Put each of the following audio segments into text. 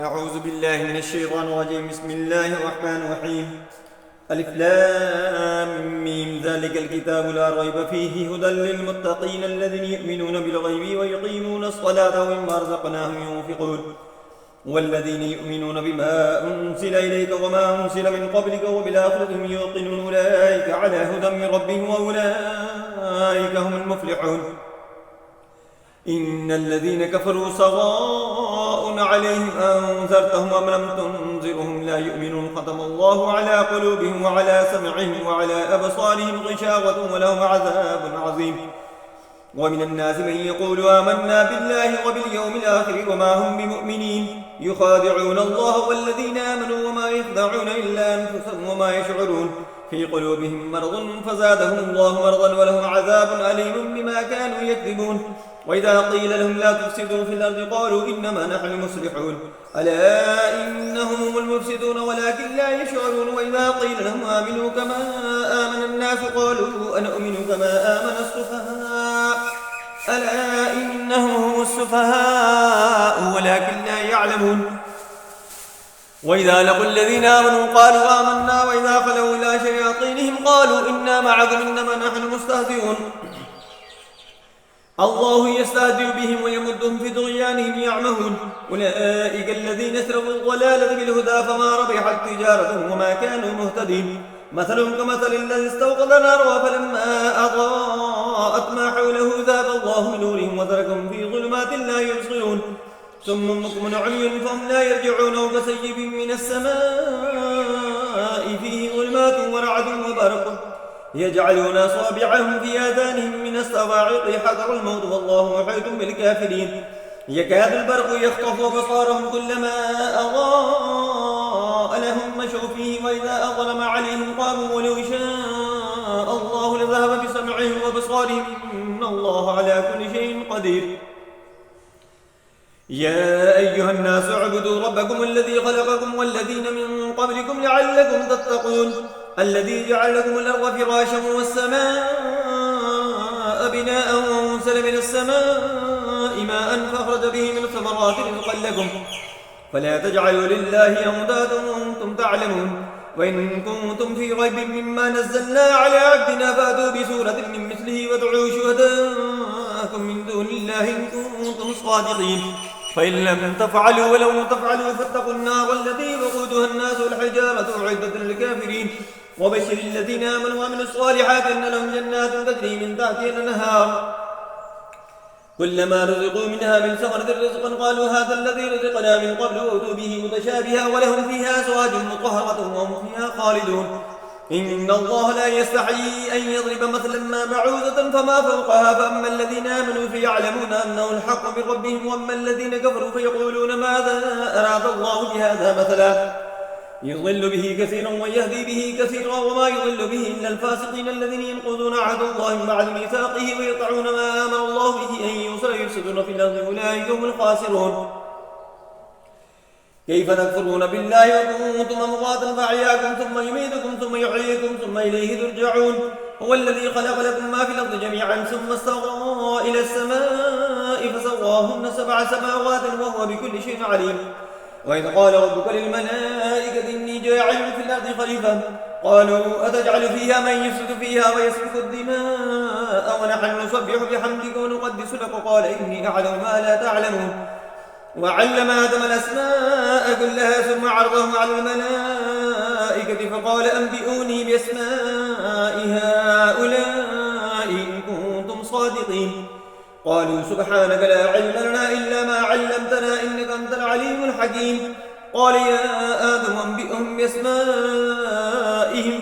أعوذ بالله من الشيطان الرجيم. بسم الله الرحمن الرحيم. ألف لام ميم. ذلك الكتاب لا ريب فيه هدى للمتقين الذين يؤمنون بالغيب ويقيمون الصلاة ومما رزقناهم ينفقون والذين يؤمنون بما أنزل إليك وما أنزل من قبلك وبالآخرة هم يوقنون أولئك على هدى من ربهم وأولئك هم المفلحون. إن الذين كفروا سواء عليهم أنذرتهم أم لم تنذرهم لا يؤمنون. ختم الله على قلوبهم وعلى سمعهم وعلى أبصارهم غشاوة ولهم عذاب عظيم. ومن الناس من يقول آمنا بالله وباليوم الآخر وما هم بمؤمنين يخادعون الله والذين آمنوا وما يخدعون إلا أنفسهم وما يشعرون. في قلوبهم مرض فزادهم الله مرضا ولهم عذاب أليم بما كانوا يكذبون. وإذا قيل لهم لا تفسدوا في الأرض قالوا إنما نحن مصلحون ألا إنهم هم المفسدون ولكن لا يشعرون. وإذا قيل لهم آمنوا كما آمن الناس قالوا أنؤمن كما آمن السفهاء ألا إنهم هم السفهاء ولكن لا يعلمون. وإذا لقوا الذين آمنوا قالوا آمنا وإذا خلوا إلى شياطينهم قالوا إنا معكم إنما نحن مستهزئون. الله يستهزئ بهم ويمدهم في طغيانهم يعمهون. أولئك الذين اشتروا الضلالة بالهدى فما ربحت تجارتهم وما كانوا مهتدين. مثلهم كمثل الذي استوقد نارا فلما أضاءت ما حوله ذهب الله بنورهم وتركهم في ظلمات لا يبصرون. ثم بكم عمي فهم لا يرجعون. كصيب من السماء فيه ظلمات ورعد وبرق يجعلون أصابعهم في آذانهم من الصواعق حذر الموت والله محيط بالكافرين. يكاد البرق يخطف أبصارهم كلما أضاء لهم مشوا فيه وإذا أظلم عليهم قاموا ولو شاء الله لذهب بسمعهم وبصارهم إن الله على كل شيء قدير. يا أيها الناس اعبدوا ربكم الذي خلقكم والذين من قبلكم لعلكم تتقون. الذي جعل لكم الأرض فراشا والسماء بناء وأنزل من السماء ماء فأخرج به من الثمرات رزقا لكم فلا تجعلوا لله أندادا وأنتم تعلمون. وإن كنتم في ريب مما نزلنا على عبدنا فأتوا بسورة من مثله وادعوا شهداءكم من دون الله إن كنتم صادقين. فإن لم تفعلوا ولو تفعلوا فاتقوا النار التي وقودها الناس والحجارة أعدت للكافرين. وبشر الذين آمنوا وعملوا الصالحات أن لهم جنات تجري من تحتها الأنهار كلما رزقوا منها من ثمرة رزقا قالوا هذا الذي رزقنا من قبل وأتوا به متشابها ولهم فيها أزواج مطهرة وهم فيها خالدون. إن الله لا يستحيي أن يضرب مثلا ما بعوضة فما فوقها فأما الذين آمنوا فيعلمون أنه الحق من ربهم وأما الذين كفروا فيقولون ماذا أراد الله بهذا مثلا يضل به كثيرا ويهدي به كثيرا وما يضل به إلا الفاسقين الذين ينقضون عهد الله بعد ميثاقه ويقطعون ما آمر الله به أن يوصل يفسدون في الأرض أولئك هم الخاسرون. كيف تكفرون بالله وكنتم أمواتا فأحياكم ثم يميتكم ثم يحييكم ثم إليه ترجعون. هو الذي خلق لكم ما في الأرض جميعا ثم استوى إلى السماء فسواهن 7 سماوات وهو بكل شيء عليم. وإذ قال ربك للملائكة إني جاعل في الأرض خليفة قالوا أتجعل فيها من يفسد فيها ويسفك الدماء ونحن نسبح بحمدك ونقدس لك قال إني أعلم ما لا تعلمون. وعلم آدم الأسماء كلها ثم عرضهم على الملائكة فقال أنبئوني بأسماء هؤلاء إن كنتم صادقين. قالوا سبحانك لا علم لنا إلا ما علمتنا إنك أنت العليم الحكيم. قال يا آدم أنبئهم بأسمائهم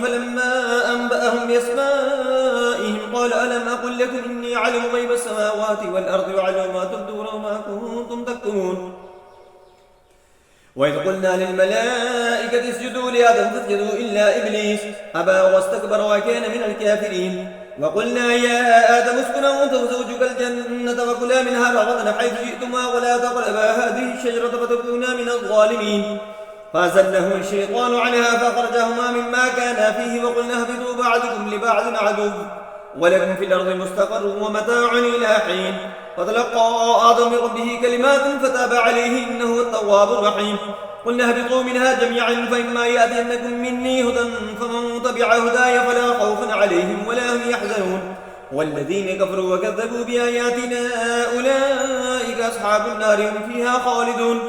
فلما أنبأهم بأسمائهم قال ألم أقل لكم إني أعلم غيب السماوات والأرض وأعلم ما تبدون وما كنتم تكتمون. وإذ قلنا للملائكة اسجدوا لآدم فاسجدوا إلا إبليس أبى واستكبر وكان من الكافرين. وقلنا يا آدم اسكن أنت وزوجك الجنة وكلا منها رغدا حيث شئتما ولا تقربا هذه الشجرة فتكونا من الظالمين. فأزلهما الشيطان عنها فأخرجهما مما كانا فيه وقلنا اهبطوا بعضكم لبعض عدو ولكم في الأرض مستقر ومتاع إلى حين. فتلقى آدم من ربه كلمات فتاب عليه إنه هو التواب الرحيم. قلنا اهبطوا منها جميعا فإما يأتينكم مني هدى فمن تبع هداي فلا خوف عليهم ولا هم يحزنون. والذين كفروا وكذبوا بآياتنا أولئك أصحاب النار هم فيها خالدون.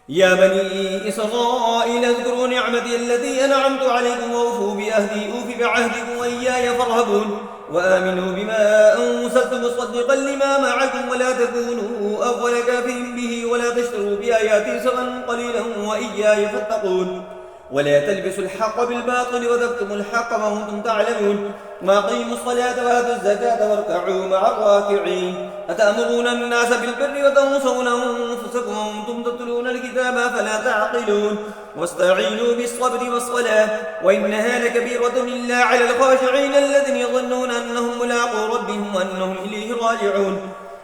يا بني إسرائيل اذكروا نعمتي التي أنعمت عليكم وأوفوا بأهدي أوف بعهدكم وإياي فارهبون. وآمنوا بما أنزلت مصدقا لما معكم ولا تكونوا أول كافر به ولا تشتروا بآياتي ثمنا قليلا وإياي فاتقون. ولا تلبسوا الحق بالباطل وتكتموا الحق وأنتم تعلمون. وأقيموا الصلاة وآتوا الزكاة واركعوا مع الراكعين. أتأمرون الناس بالبر وتنسون أنفسكم وأنتم تتلون الكتاب فلا تعقلون. واستعينوا بالصبر والصلاة وإنها لكبيرة إلا على الخاشعين الذين يظنون أنهم ملاقو ربهم وأنهم إليه راجعون.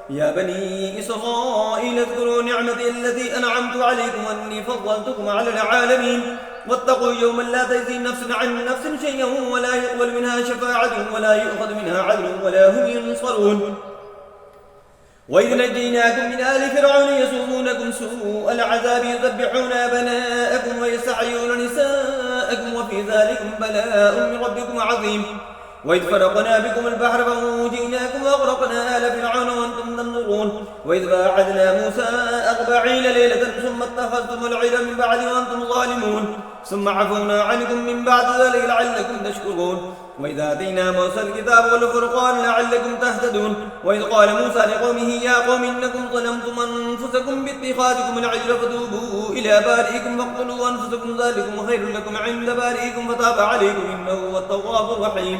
يا بني إسرائيل اذكروا نعمتي التي أنعمت عليكم وأني فضلتكم على العالمين. واتقوا يوما لا تجزي نفس عن نفس شيئا ولا يقبل منها شفاعة ولا يؤخذ منها عدل ولا هم ينصرون. وإذ نجيناكم من آل فرعون يسومونكم سوء العذاب يذبحون أبناءكم ويستحيون نساءكم وفي ذلكم بلاء من ربكم عظيم. وإذ فرقنا بكم البحر فأنجيناكم وأغرقنا آل فرعون وأنتم تنظرون. وإذ باعدنا موسى 40 ليلة ثم اتخذتم العجل من بعد وأنتم ظالمون ثم عفونا عنكم من بعد ذلك لعلكم تشكرون. وإذا آتينا موسى الكتاب والفرقان لعلكم تهتدون. وإذ قال موسى لقومه يا قوم إنكم ظلمتم أنفسكم باتخاذكم العجل فتوبوا إلى بارئكم فاقتلوا أنفسكم ذلكم خير لكم عند بارئكم فتاب عليكم إنه هو التواب الرحيم.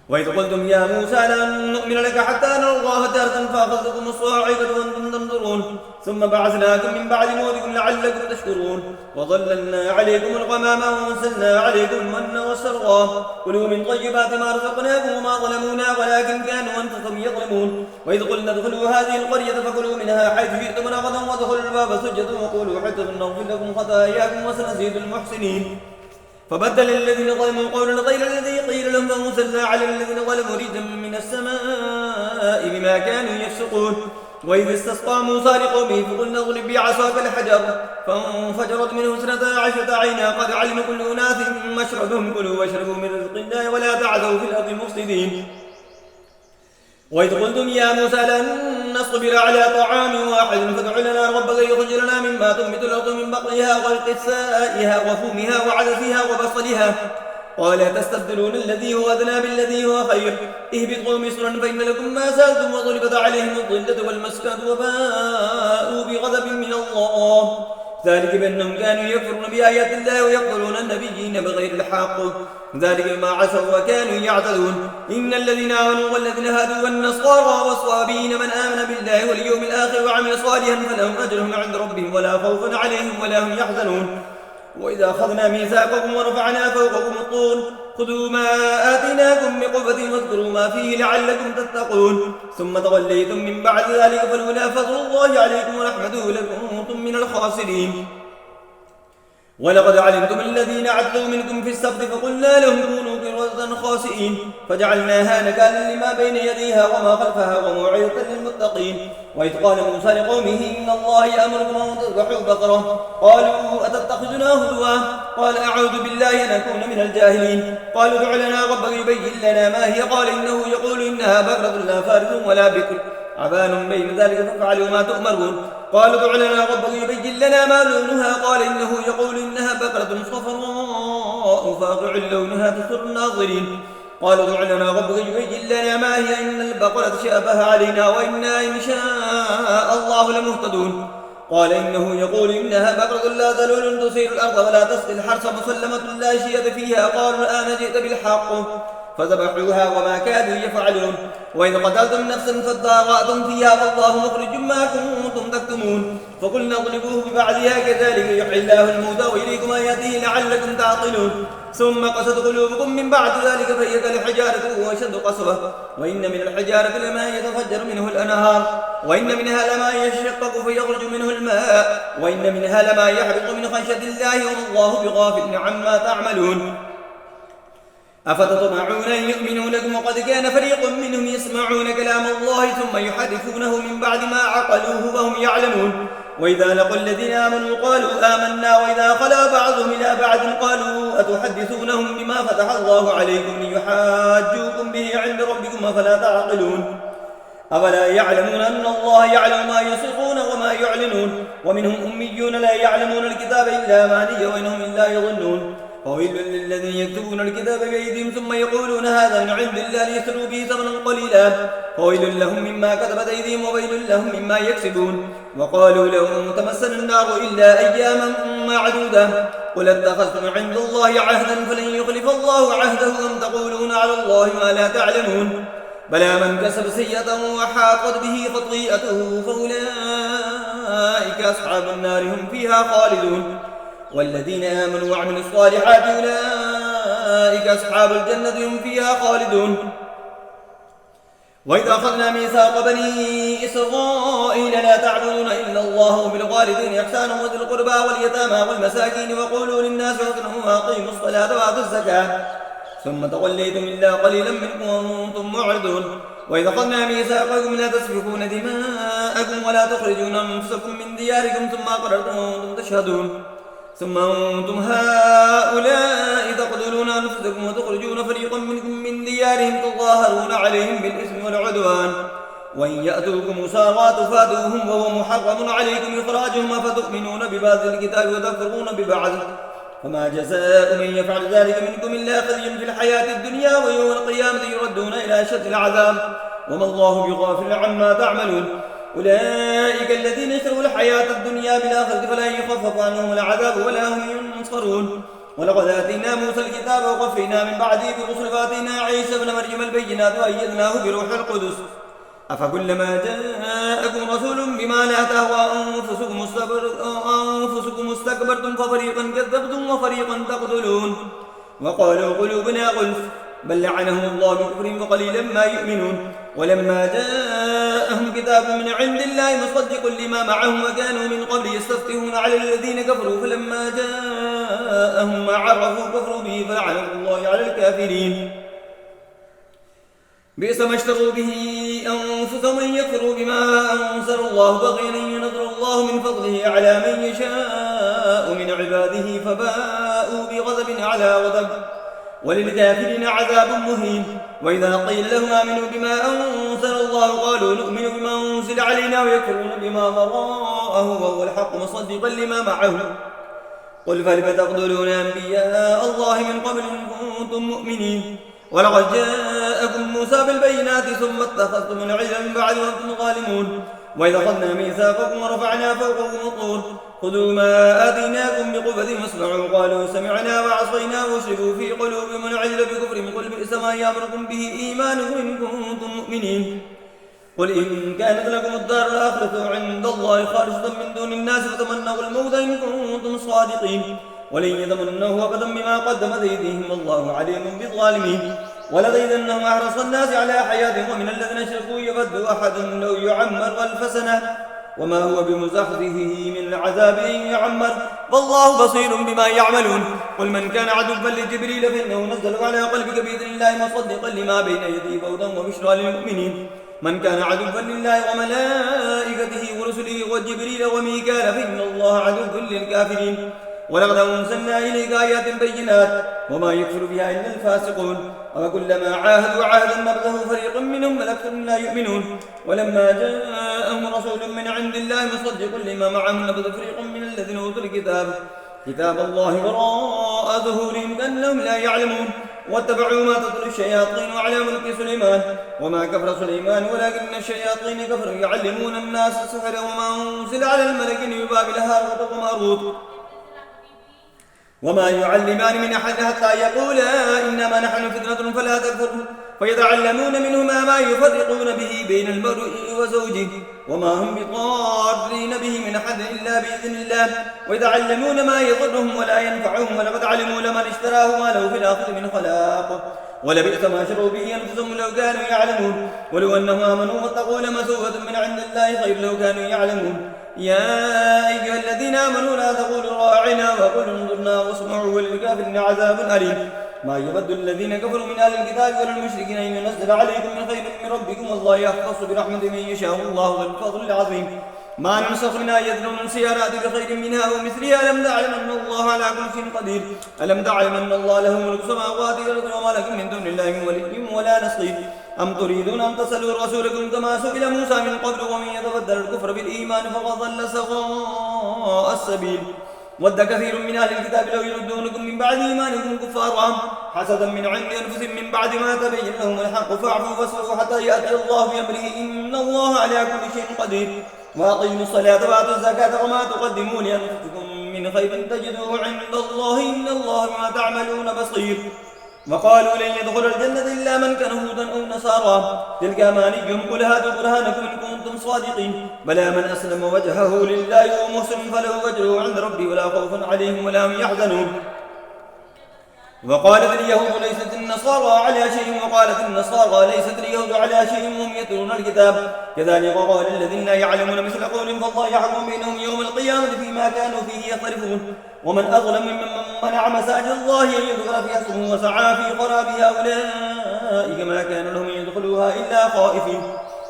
وإذ قلتم يا موسى لن نؤمن لك حتى نرى الله جهرة فأخذتكم الصاعقة وأنتم تنظرون ثم بعثناكم من بعد موتكم لعلكم تشكرون. وظللنا عليكم الغمام وأنزلنا عليكم المن والسلوى كلوا من طيبات ما رزقناكم وما ظلمونا ولكن كانوا أنفسهم يظلمون. وإذ قلنا ادخلوا هذه القرية فكلوا منها حيث شئتم رغدا وادخلوا الباب سجدا وقولوا حطة نغفر لكم خطاياكم وسنزيد المحسنين. فبدل الذين ظلموا قولا غير الذي قيل لهم فأنزلنا على الذين ظلموا رجزا من السماء بما كانوا يفسقون. وإذ استسقى موسى لقومه فقلنا اضرب بعصاك الحجر فانفجرت منه 12 عينا قد علم كل أناس مشربهم كلوا واشربوا من رزق الله ولا تعثوا في الأرض مفسدين. وإذ قلتم يا موسى لن نصبر على طعام واحد فادع لنا ربك يخرج لنا مما تنبت الأرض من بقلها وقثائها وفومها وعدسها وبصلها قال تستبدلون الذي هو أدنى بالذي هو خير اهبطوا مصرا فإن لكم ما سألتم وضربت عليهم الذلة والمسكنة وباءوا بغضب من الله ذلك بأنهم كانوا يكفرون بآيات الله ويقتلون النبيين بغير الحق ذلك بما عصوا وكانوا يعتدون. إن الذين آمنوا والذين هادوا والنصارى والصابين من آمن بالله واليوم الآخر وعمل صالحا فلهم أجرهم عند ربهم ولا خوف عليهم ولا هم يحزنون. وإذا أخذنا ميثاقكم ورفعنا فوقكم الطور خذوا ما آتيناكم بقوة واذكروا ما فيه لعلكم تتقون ثم توليتم من بعد ذلك فلولا فضل الله عليكم ورحمته لكنتم من الخاسرين. ولقد علمتم الذين عتدوا منكم في السبت فقلنا لهم كونوا قردة خاسئين فجعلناها نكالا لما بين يديها وما خلفها وموعظة للمتقين. وإذ قال موسى لقومه إن الله يأمركم أن تذبحوا بقرة قالوا أتتخذنا هزوا قال أعوذ بالله أن أكون من الجاهلين. قالوا ادع لنا ربك يبين لنا ما هي قال إنه يقول إنها بقرة لا فارض ولا بكر عبان بين ذلك فافعلوا ما تؤمرون. قالوا ادع لنا ربك يبين لنا ما لونها قال إنه يقول إنها بقرة صفراء فاقع لونها تسر الناظرين. قالوا ادع لنا ربك يبين لنا ما هي إن البقرة شابه علينا وإنا إن شاء الله لمهتدون. قال إنه يقول إنها بقرة لا ذلول تثير الأرض ولا تسقي الحرث مسلمة لا شيء فيها قالوا الآن جئت بالحق فذبحوها وما كادوا يفعلون. وإذ قتلتم نفسا فادارأتم فيها فالله مخرج ما كنتم تكتمون. فقلنا اضربوه ببعضها كذلك يحيي الله الموتى وإليكم آياته لعلكم تعقلون. ثم قست قلوبكم من بعد ذلك فهي كالحجارة وأشد قسوة وإن من الحجارة لما يتفجر منه الأنهار وإن منها لما يشقق فيخرج منه الماء وإن منها لما يحرق من خشية الله وما الله بغافل عما تعملون. أفتطمعون أن يؤمنوا لكم وقد كان فريق منهم يسمعون كلام الله ثم يحرفونه من بعد ما عقلوه وهم يعلمون وإذا لقوا الذين آمنوا قالوا آمنا وإذا خلا بعضهم إلى بعض قالوا أتحدثونهم بما فتح الله عليكم ليحاجوكم به عند ربكم أفلا تعقلون أفلا يعلمون أن الله يعلم ما يسرون وما يعلنون ومنهم أميون لا يعلمون الكتاب إلا أماني وإنهم إلا يظنون فويل للذين يكتبون الكتاب بأيديهم ثم يقولون هذا من عند الله ليشتروا به ثمنا قليلا فويل لهم مما كتبت أيديهم وويل لهم مما يكسبون وقالوا لن تمسنا النار إلا أياما معدودة قل اتخذتم عند الله عهدا فلن يخلف الله عهده أم تقولون على الله ما لا تعلمون بلى من كسب سيئة وحاقت به خطيئته فأولئك أصحاب النار هم فيها خالدون والذين آمنوا وعملوا الصالحات أولئك أصحاب الجنة هم فيها خالدون وإذا أخذنا ميثاق بني إسرائيل لا تعبدون إلا الله وبالوالدين إحسانا وذي القربى واليتامى والمساكين وقولوا للناس حسنا وأقيموا الصلاة وآتوا الزكاة ثم توليتم إلا قليلا منكم وأنتم معرضون وإذا أخذنا ميثاقكم لا تسفكون دماءكم ولا تخرجون أنفسكم من دياركم ثم أقررتم وأنتم تشهدون ثم أنتم هؤلاء تقتلون أنفسكم وتخرجون فريقا منكم من ديارهم تظاهرون عليهم بالإثم والعدوان وإن يأتوكم سارى تفادوهم وهو محرم عليكم إخراجهم أفتؤمنون ببعض الكتاب وتكفرون ببعض فما جزاء من يفعل ذلك منكم إلا خزي في الحياة الدنيا ويوم القيامة يردون إلى أشد العذاب وما الله بغافل عما تعملون أولئك الذين اشتروا الحياة الدنيا بالآخرة فلا يخفف عنهم العذاب ولا هم ينصرون ولقد آتينا موسى الكتاب وقفينا من بعده برسل فآتينا عيسى ابن مريم البينات وأيدناه بروح القدس أفكلما جاءكم رسول بما لا تهوى أنفسكم استكبرتم ففريقا كذبتم وفريقا تقتلون وقالوا قلوبنا غلف بل لعنهم الله بكفرهم وقليلا ما يؤمنون ولما جاءهم كتاب من عند الله مصدق لما معهم وكانوا من قبل يستفتحون على الذين كفروا فلما جاءهم ما عرفوا كفروا به فلعنة الله على الكافرين بئس ما اشتروا به أنفسهم أن يكفروا بما أنزل الله بغيا أن ينزل الله من فضله على من يشاء من عباده فباءوا بغضب على غضب وللكافرين عذاب مهين وإذا قيل لهم آمنوا بما أنزل الله قالوا نؤمن بما أنزل علينا ويكفرون بما وراءه وهو الحق مصدقا لما معه قل فلم تقتلون أنبياء الله من قبل إن كنتم مؤمنين ولقد جاءكم موسى بالبينات ثم اتخذتم العجل من بعد وأنتم ظالمون وإذا أخذنا ميثاقكم ورفعنا فوقكم الطور خذوا ما آتيناكم بقوة واسمعوا قالوا سمعنا وعصينا واشربوا في قلوبهم العجل بكفرهم قل بئس ما يأمركم به إيمانكم إن كنتم مؤمنين قل إن كانت لكم الدار الآخرة عند الله خالصة من دون الناس فتمنوا الموت إن كنتم صادقين ولن يتمنوه أبدا بما قدمت أيديهم والله عليم بالظالمين ولزيدنهم أحرص الناس على حياتهم ومن الذين أشركوا يود أحد لو يعمر 1000 سنة وما هو بمزحزحه من العذاب إن يعمر والله بصير بما يعملون قل من كان عدوا لجبريل فإنه نزله على قلبك بإذن الله مصدقا لما بين يديه هدى وبشرى للمؤمنين من كان عدوا لله وملائكته ورسله وجبريل وميكال فإن الله عدو للكافرين ولقد أنزلنا إليك آيات بينات وما يكفر بها إلا الفاسقون وكلما عاهدوا عهدا نبذه فريق منهم بل أكثرهم لا يؤمنون ولما جاءهم رسول من عند الله مصدق لما معهم نبذ فريق من الذين أوتوا الكتاب كتاب الله وراء ظهورهم كأنهم لا يعلمون واتبعوا ما تتلو الشياطين على ملك سليمان وما كفر سليمان ولكن الشياطين كفروا يعلمون الناس السحر وما أنزل على الملكين ببابل هاروت وماروت وما يعلمان من أحد حتى يقولا إنما نحن فتنة فلا تكفر فيتعلمون منهما ما يفرقون به بين المرء وزوجه وما هم بضارين به من أحد إلا بإذن الله ويتعلمون ما يضرهم ولا ينفعهم ولقد علموا لمن اشتراه ما له في الآخرة من خلاق ولبئس ما شروا به أنفسهم لو كانوا يعلمون ولو أنهم آمنوا واتقوا لمثوبة من عند الله خير لو كانوا يعلمون يا أيها الذين آمنوا لا تقولوا راعنا وقولوا انظرنا واسمعوا وللكافرين عذاب أليم ما يود الذين كفروا من أهل الكتاب ولا المشركين أن ينزل عليكم من خير من ربكم والله يختص برحمته من يشاء والله ذو الفضل العظيم ما ننسخ من آية أو ننسها نأتي بخير منها ومثلها ألم تعلم أن الله على كل شيء قدير ألم تعلم أن الله له ملك السماوات والأرض وما لكم من دون الله من ولي ولا نصير أم تريدون أن تسألوا رسولكم كما سئل موسى من قبل ومن يتبدل الكفر بالإيمان فقد ضل سواء السبيل ود كثير من أهل الكتاب لو يردونكم من بعد إيمانكم كفارا حسدا من عند أنفسهم من بعد ما تبين لهم الحق فاعفوا واصفحوا حتى يأتي الله بأمره إن الله على كل شيء قدير وأقيموا الصلاة وآتوا الزكاة وما تقدموا لأنفسكم من خير تجدوه عند الله إن الله بما تعملون بصير وقالوا لن يدخل الجنة إلا من كان هودا أو نصارى تلك أمانيهم قل هاتوا برهانكم إن كنتم صادقين بلى من أسلم وجهه لله وهو محسن فله أجره عند ربي ولا خوف عليهم ولا هم يحزنون وقالت اليهود ليست النصارى على شيء وقالت النصارى ليست اليهود على شيء وهم يتلون الكتاب كذلك قال الذين لا يعلمون مثل قولهم فالله يحكم بينهم يوم القيامة فيما كانوا فيه يختلفون ومن أظلم ممن منع مساجد الله أن يذكر فيها اسمه وسعى في خرابها أولئك ما كان لهم أن يدخلوها إلا خائفين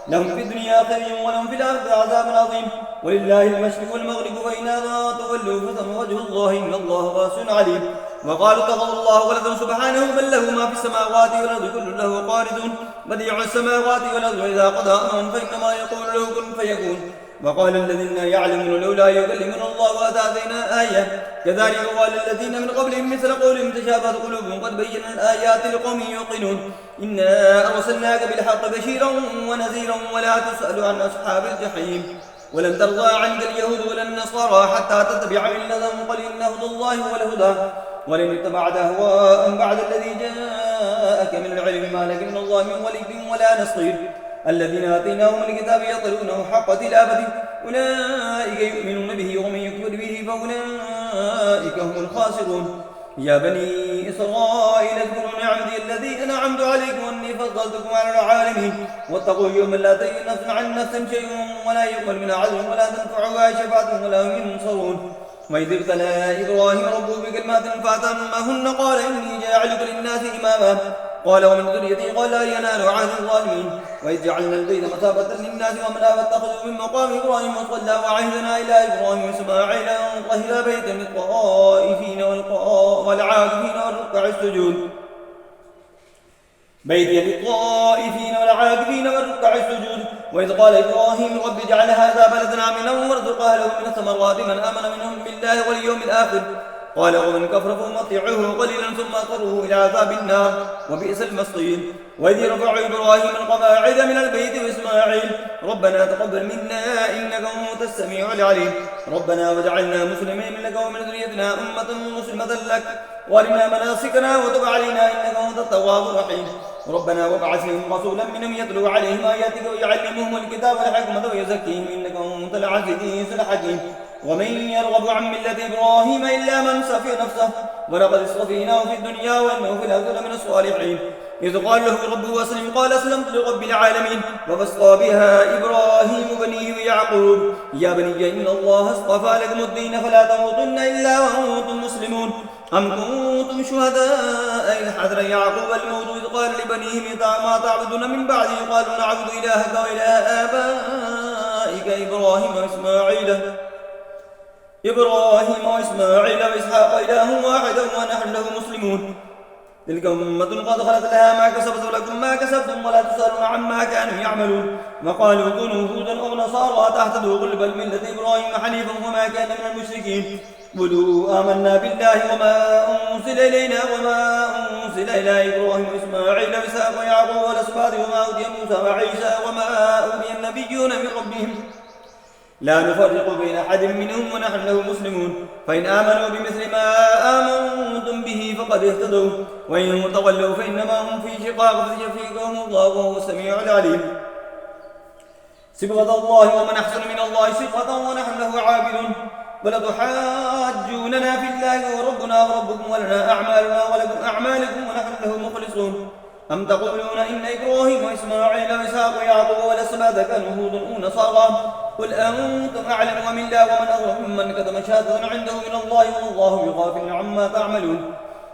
لهم في الدنيا خزي ولهم في الآخرة عذاب عظيم ولله المشرق والمغرب فإن تولوا فثم وجه الله إن الله واسع عليم وقالوا اتخذ الله ولدا سبحانه بل له ما في السماوات والأرض كل له قانتون بديع السماوات والأرض وإذا قضى أمرا فإنما يقول له كن فيكون وقال الذين يعلمون لولا يكلمنا الله وآتينا آية كذلك قال الذين من قبلهم مثل قولهم تشابهت قلوبهم قد بينا الآيات لقوم يوقنون إنا أرسلناك بالحق بشيرا ونذيرا ولا تسأل عن أصحاب الجحيم ولن ترضى عنك اليهود ولا النصارى حتى تتبع ملتهم قل إن هدى الله هو الهدى ولن اتبعت أهواءهم بعد الذي جاءك من العلم ما لك من الله من ولي ولا نصير الذين آتيناهم الكتاب يطلونه حق تلاوته أولئك يؤمنون به ومن يكفر به فأولئك هم الخاسرون يا بني إسرائيل اذكروا نعمتي التي أنعمت عليكم وأني فضلتكم على العالمين واتقوا يوما لا تجزي نفس عن نفس شيئا ولا يقبل منها عدل ولا تنفعها شفاعة ولا هم ينصرون وإذ ابتلى إبراهيم ربه بكلمات فأتمهن قال إني جاعلك للناس إماما قال ومن ذريتي قال لا ينال عهد الظالمين وإذ جعلنا البيت مثابة للناس وأمنا واتخذوا من مقام إبراهيم مصلى وعهدنا إلى إبراهيم وإسماعيل أن طهر بيتا للطائفين والعاكفين والركع السجود بيتي للطائفين والعاكفين والركع السجود وإذ قال إبراهيم رب اجعل هذا بلدنا آمنا وارزق أهله من الثمرات من آمن منهم بالله واليوم الآخر قال ومن كفر فمطيعه قليلا ثم اضطره إلى عذاب النار وبئس المصير وإذ يرفع إبراهيم القواعد من البيت وإسماعيل ربنا تقبل منا إنك أنت السميع العليم ربنا واجعلنا مسلمين لك ومن ذريتنا أمة مسلمة لك وارنا مناسكنا وتب علينا إنك أنت التواب الرحيم ربنا وابعث فيهم رسولا منهم يتلو عليهم آياتك ويعلمهم الكتاب والحكمة ويزكيهم إنك أنت العزيز الحكيم ومن يرغب عن ملة إبراهيم إلا من سفي نفسه ولقد اصطفيناه في الدنيا وإنه في الآخرة من الصالحين إذ قال له ربه أسلم قال أسلمت لرب العالمين ووصى بها إبراهيم بنيه ويعقوب يا بني إن الله اصطفى لكم الدين فلا تموتن إلا وأنتم مسلمون أم كنتم شهداء إذ حضر يعقوب الموت إذ قال لبنيه ما تعبدون من بعدي قالوا نعبد إلهك وإله آبائك إبراهيم وإسماعيل وإسحاق إله واحد ونحن له مسلمون تلك أمة قد خلت لها ما كسبت ولكم ما كسبتم ولا تسألون عما كانوا يعملون وقالوا كونوا هودا أو نصارى تهتدوا قل بل ملة إبراهيم حنيفا وما كان من المشركين قولوا آمنا بالله وما أنزل إلينا وما أنزل إلى إبراهيم وإسماعيل وإسحاق ويعقوب والأسباط وما أوتي موسى وعيسى وما أوتي النبيون من ربهم لا نفرق بين أحد منهم ونحن له مسلمون فإن آمنوا بمثل ما آمنتم به فقد اهتدوا وإن تولوا فإنما هم في شقاق فسيكفيكهم الله وهو السميع العليم صبغة الله ومن أحسن من الله صبغة ونحن له عابدون ولتحاجوننا في الله وربنا وربكم ولنا أعمالنا ولكم أعمالكم ونحن له مخلصون أم تقولون إن إبراهيم وإسماعيل وإسحاق ويعقوب والأسباط كانوا هودا أو نصارى قل أنتم أعلم أم الله ومن أظلم ممن كتم شهادة عنده من الله والله بغافل عما تعملون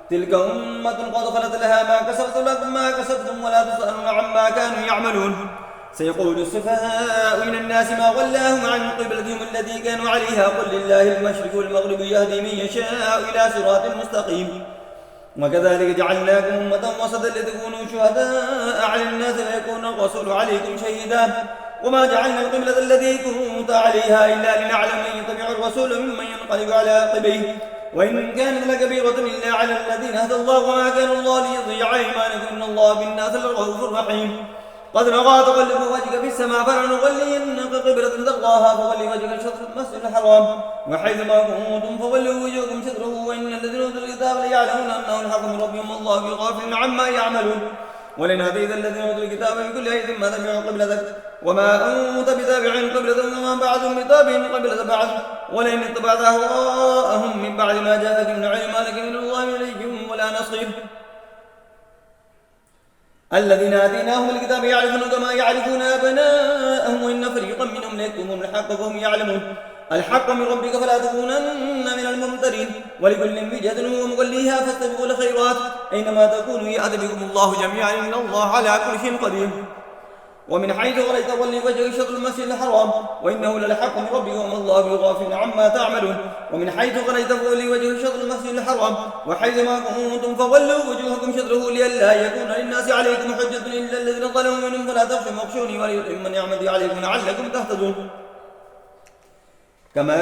تلك أمة قد خلت لها ما كسبت لكم ما كسبتم ولا تسألون عما كانوا يعملون سيقول السفهاء من الناس ما ولاهم عن قبلتهم التي كانوا عليها قل لله المشرق والمغرب يهدي من يشاء إلى صراط مستقيم وكذلك جعلناكم أمة وسطا لتكونوا شهداء على الناس ويكون الرسول عليكم شهيدا وما جعلنا القبلة التي كنت عليها إلا لنعلم من يتبع الرسول ممن ينقلب على عقبيه وإن كانت لكبيرة إلا على الذين هدى الله وما كان الله ليضيع أيمانكم إن الله بالناس لرؤوف رحيم قد نرى تقلب وجهك في السماء فلنولينك قبلة ترضاها فول وجهك شطر المسجد الحرام وحيث ما كنتم فولوا وجوهكم شطره وإن الذين أوتوا الكتاب ليعلمون أنه الحق من ربهم والله بغافل عما يعملون ولنهدي الذين أوتوا الكتاب من كل حيث ما تبعوا قبلتك وما أنت بتابع قبلتهم وما بعضهم بتابع قبلة بعض ولئن اتبعت أهواءهم من بعد ما جاءك من علم ما لك من الله ولي ولا نصير الذين آتيناهم الكتاب يعرفون كما يعرفون أبناءهم وإن فريقا منهم ليكتمون الحق فهم يعلمون الحق من ربك فلا تكونن من الممترين ولكل وجهة هو موليها فاستبقوا الخيرات أينما تكونوا يأتي بكم الله جميعا إن الله على كل شيء قدير ومن حيث خرجت فول وجهك شطر المسجد الحرام وإنه للحق من ربك وما الله بغافل عما تعملون ومن حيث خرجت فول وجهك شطر المسجد الحرام وحيث ما كنتم فولوا وجوهكم شطره لئلا يكون للناس عليكم حجة إلا الذين ظلموا منهم فلا تخشوا واخشوني وليتم نعمتي عليكم لعلكم تهتدون كما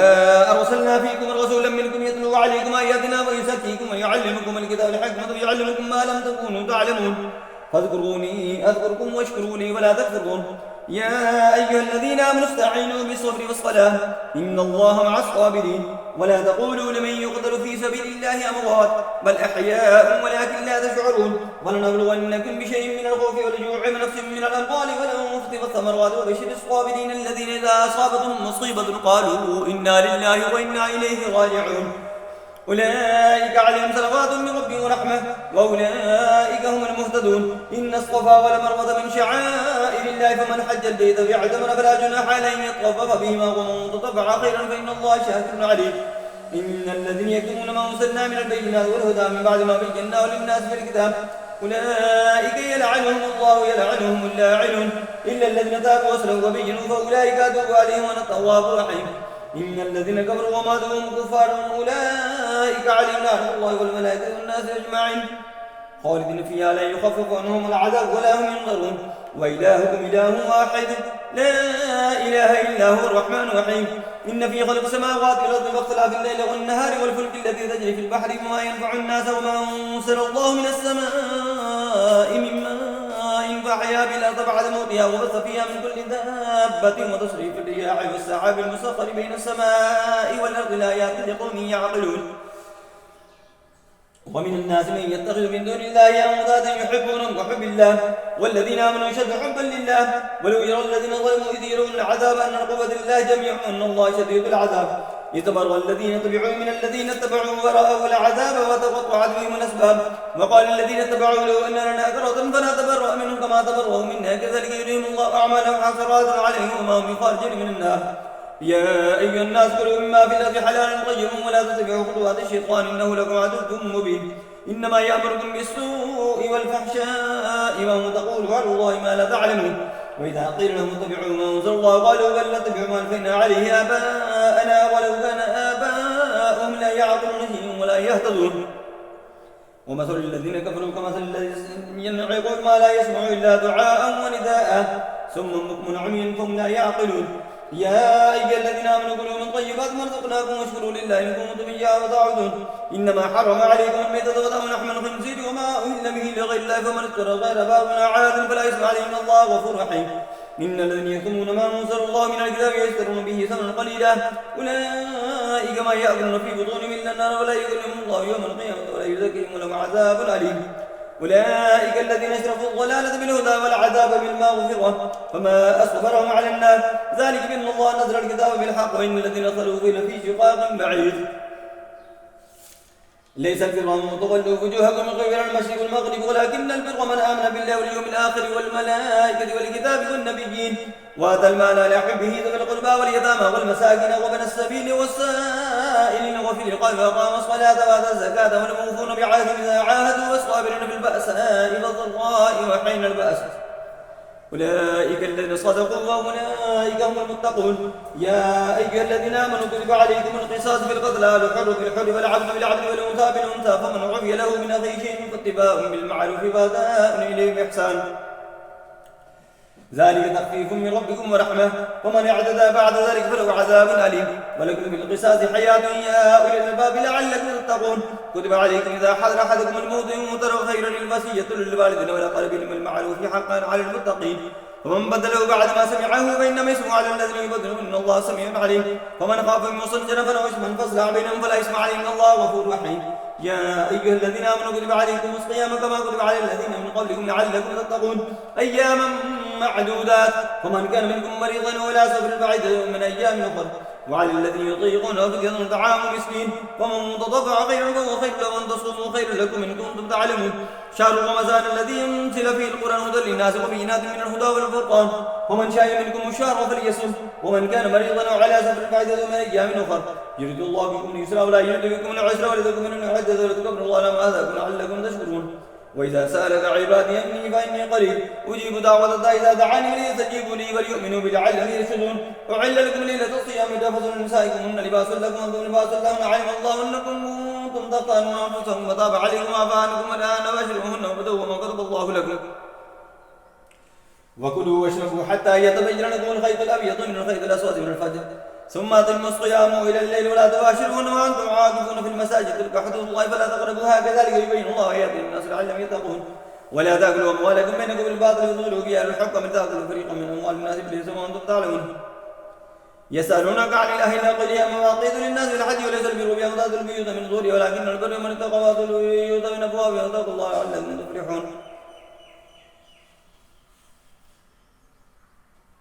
أرسلنا فيكم رسولا منكم يتلو عليكم آياتنا ويزكيكم ويعلمكم الكتاب والحكمة ويعلمكم ما لم تكونوا تعلمون فاذكروني أذكركم واشكروا لي ولا تكفرون يا أيها الذين آمنوا استعينوا بالصبر والصلاة إن الله مع الصابرين ولا تقولوا لمن يقتل في سبيل الله أموات بل أحياء ولكن لا تشعرون ولنبلونكم بشيء من الخوف والجوع ونفس من الأموال والأنفس والثمرات وبشر الصابرين الذين إذا أصابتهم مصيبة قالوا إنا لله وإنا إليه راجعون أولئك عليهم صلوات من ربهم ورحمة وأولئك هم المهتدون إن الصفا والمروة من شعائر الله فمن حج البيت فاعتمر فلا جناح عليه أن يطوف بهما ومن تطوع خيرا فإن الله شاكر عليم إن الذين يكتمون ما أنزلنا من البينات والهدى من بعد ما بيناه للناس في الكتاب أولئك يلعنهم الله يلعنهم اللاعنون إلا الذين تابوا وأصلحوا وبينوا فأولئك أتوب عليهم وأنا التواب الرحيم إن الذين كفروا وماتوا وهم كفار أولئك عليهم لعنة الله والملائكة والناس أجمعين خالدين فيها لا يخفف عنهم العذاب ولا هم ينظرون وإلهكم إله واحد لا إله إلا هو الرحمن الرحيم إن في خلق السماوات والأرض واختلاف الليل والنهار والفلك التي تجري في البحر بما ينفع الناس وما أنزل الله من السماء من ماء فأحيا بالأرض بعد موتها وبث فيها من كل دابة وتصريف الرياح والسحاب المسخر بين السماء والأرض لآيات لقوم يعقلون ومن الناس من يتخذ من دون الله أندادا يحبونهم كحب الله والذين آمنوا أشد حبا لله ولو يرى الذين ظلموا إذ يرون العذاب أن القوة لله جميعا وأن الله شديد العذاب يتبرأ الذين تبعوا من الذين اتبعوا ورأوا العذاب وتقطعت بهم الأسباب وقال الذين اتبعوا لو أن لنا كرة فنتبرأ منهم كما تبرأوا منا كذلك يريهم الله أعمالهم حسرات عليهم وما هم بخارجين من النار يا أيها الناس كلوا مما في الأرض حلالا طيبا ولا تتبعوا خطوات الشيطان إنه لكم عدو مبين إنما يأمركم بالسوء والفحشاء وأن تقولوا على الله ما لا تعلمون وإذا قيل لهم اتبعوا ما أنزل الله قالوا بل نتبع ما ألفينا عليه آباءنا ولو كان آباؤهم لا يعقلون شيئا ولا يهتدون ومثل الذين كفروا كمثل الذي ينعق ما لا يسمع إلا دعاء ونداء ثم بكم عمي فهم لا يعقلون يا أيها الذين آمنوا كلوا من طيبات ما رزقناكم واشكروا لله إن كنتم إياه تعبدون إنما حرم عليكم الميتة والدم ولحم الخنزير وما أهل به لغير الله فمن اضطر غير باغ ولا عاد فلا إثم عليه إن الله غفور رحيم إن الذين يكتمون ما أنزل الله من الكتاب يشترون به ثمنا قليلا أولئك ما يأكلون في بطونهم إلا النار ولا يكلمهم الله يوم القيامة ولا يزكيهم ولهم عذاب أليم أولئك الذين اشرفوا الضلالة بالهدى والعذاب بالمغفرة فما أصبرهم على النار ذلك بأن الله نزل الكتاب بالحق وإن الذين خلوا فيه لفي شقاق بعيد ليس البر أن تولوا وجوهكم من قبل المشرق والمغرب ولكن البر من آمن بالله واليوم الآخر والملائكة والكتاب والنبيين وآتى المال على حبه ذوي القربى واليتامى والمساكين وابن السبيل والسائلين وفي الرقاب وأقاموا الصلاة وآتوا الزكاة والموفون بعهدهم إذا عاهدوا والصابرين في البأساء والضراء وحين البأس أولئك الذين صدقوا وأولئك هم المتقون. يا أيها الذين آمنوا كتب عليكم القصاص في القتلى الحر بالحر والعبد بالعبد والأنثى بالأنثى فمن عفي له من أخيه شيء فاتباع بالمعروف وأداء إليه بإحسان ذلك تخفيف من ربكم ورحمة ومن اعتدى بعد ذلك فله عذاب أليم ولكم في القصاص حياة يا أولي الألباب لعلكم تتقون. كتب عليكم إذا حضر أحدكم الموت إن تروا خيرا الوصية للوالدين والأقربين بالمعروف حقا على المتقين ومن بدله بعد ما سمعه فإنما اسمه على الذين يبدلون إن الله سميع عليم. ومن خاف من موصى جنفا أو إثما فاصلح بينهم فلا إثم عليه إن الله غفور رحيم. يا أيها الذين آمنوا كتب عليكم الصيام كما كتب على الذين من قبلكم لعلكم تتقون أياما معدودات فمن كان منكم مريضا ولا سفر بعيدا من أيام أخر وعلى الذين يطيقونه فدية طعام مسكين ومن تطوع خيرا فهو خير له وأن تصوموا خير لكم إن كنتم تعلمون. شهر رمضان الذي ينزل فيه القرآن هدى للناس وبينات من الهدى والفرقان ومن شاء منكم الشهر فليصم ومن كان مريضا أو على سفر بعيدا من أيام أخر يريد الله بكم اليسر ولا يريد بكم العسر ولتكملوا العدة ولتكبروا الله على ما هداكم لعلكم تشكرون. وإذا سألك عبادي أني فإني قريب أجيب دعوة الداعي إذا دعاني فليستجيبوا لي وليؤمنوا بي لعلهم يرشدون. أحل لكم ليلة الصيام رفث لنسائكم هن لباس لكم وأنتم لباس لهن علم الله أنكم كنتم تختانون أنفسكم فتاب عليكم وعفى عنكم الآن باشروهن وابتغوا ما كتب الله لكم وكلوا واشربوا حتى يتبين لكم الخيط الأبيض من الخيط الأسود من الفجر ثم أتموا الصيام إلى الليل ولا تباشرون وأنتم عاكفون في المساجد تلك حدود الله فلا تقربوها كذلك يبين الله آياته للناس لعلهم يتقون. ولا تأكلوا أموالكم بينكم بالباطل وتدخلوا بها الحق من تأكلوا فريقا من أموال الناس بالإثم وأنتم تعلمون. يسألونك عن الأهلة قل هي مواقيت للناس بالحج وليس البر بأمداد البيوت من ظهورها ولكن البر من اتقى وأتوا البيوت من أبوابها واتقوا الله لعلكم تفلحون.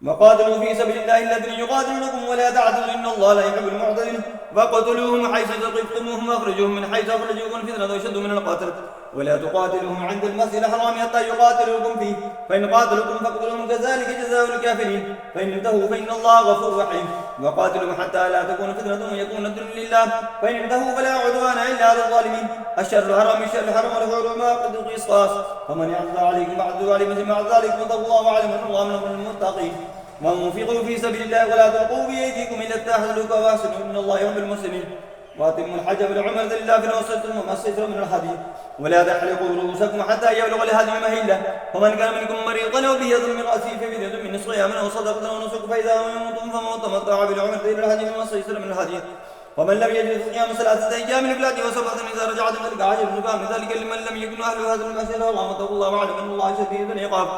وقاتلوا في سبيل الله الذين يقاتلونكم ولا تعتدوا إن الله لا يحب المعتدين فاقتلوهم حيث ثقفتموهم واخرجوهم من حيث أخرجوكم فتنة وشدوا من القتل ولا تقاتلوهم عند المسجد الحرام حتى يقاتلوكم فيه فإن قاتلوكم فاقتلوهم كذلك جزاء الكافرين فإن انتهوا فإن الله غفور رحيم. وقاتلوا حتى لا تكون فتنة ويكون الدين لله فإن انتهوا فلا عدوان إلا على الظالمين. الشر الحرام الشر الحرام والحرمات قصاص فمن يعتدى عليكم فاعتدوا عليه مثل ما اعتدى عليكم واتقوا الله واعلموا أن الله من المتقين. وانفقوا في سبيل الله ولا تلقوا بأيديكم إلى التهلكة واحسنوا إن الله يحب المسلمين. وأتموا الحج والعمرة لله في الوسط وما استيسر من الهدي ولا تحلقوا رؤوسكم حتى يبلغ الهدي مهله ومن كان منكم مريضا أو به من رأسه ففدية من صيام أو صدقة أو نسك فإذا أمنتم فمن تمتع بالعمرة إلى الهدي وما استيسر من الهدي ومن لم يجد فصيام 3 أيام في الحج وسبعة إذا رجعتم تلك 10 كاملة ذلك لمن لم يكن أهل هذا المسجد والله واتقوا الله واعلموا أن الله شديد العقاب.